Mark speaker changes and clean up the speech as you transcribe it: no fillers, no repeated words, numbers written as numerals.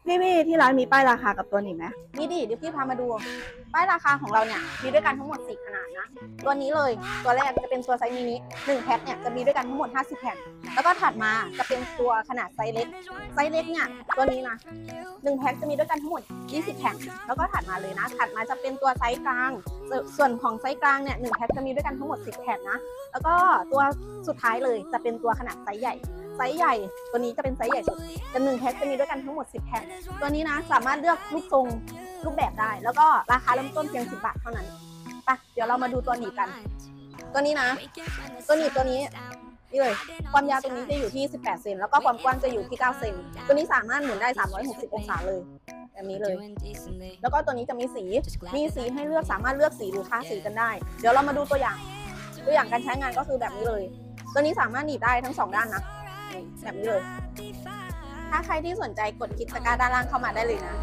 Speaker 1: พี่ที่ร้านมีป้ายราคากับตัวหนีบไหม
Speaker 2: มีดิเดี๋ยวพี่พามาดูป้ายราคาของเราเนี่ยมีด้วยกันทั้งหมด4ขนาดนะตัวนี้เลยตัวแรกจะเป็นตัวไซส์มินิ1แพ็คเนี่ยจะมีด้วยกันทั้งหมด50แผ่นแล้วก็ถัดมาจะเป็นตัวขนาดไซส์เล็กเนี่ยตัวนี้นะ1แพ็คจะมีด้วยกันทั้งหมด20แผ่นแล้วก็ถัดมาเลยนะถัดมาจะเป็นตัวไซส์กลางส่วนของไซส์กลางเนี่ย1แพ็คจะมีด้วยกันทั้งหมด10แผ่นนะแล้วก็ตัวสุดท้ายเลยจะเป็นตัวขนาดไซส์ใหญ่ตัวนี้จะเป็นไซส์ใหญ่สุดจะ1แพ็คจะมีด้วยกันทั้งหมด10แผ่นตัวนี้นะสามารถเลือกรูปทรงรูปแบบได้แล้วก็ราคาเริ่มต้นเพียง10 บาทเท่านั้นไปเดี๋ยวเรามาดูตัวหนีบกัน ตัวนี้นะตัวหนีบตัวนี้นี่เลยความยาวตรงนี้จะอยู่ที่18เซนแล้วก็ความกว้างจะอยู่ที่9เซนตัวนี้สามารถหมุนได้360องศาเลยแบบนี้เลยแล้วก็ตัวนี้จะมีสีให้เลือกสามารถเลือกสีหรือทาสีกันได้เดี๋ยวเรามาดูตัวอย่างการใช้งานก็คือแบบนี้เลยตัวนี้สามารถหนีบได้ทั้ง2ด้านนะแบบนี้เลยถ้าใครที่สนใจกดคลิกตะกร้าด้านล่างเข้ามาได้เลยนะ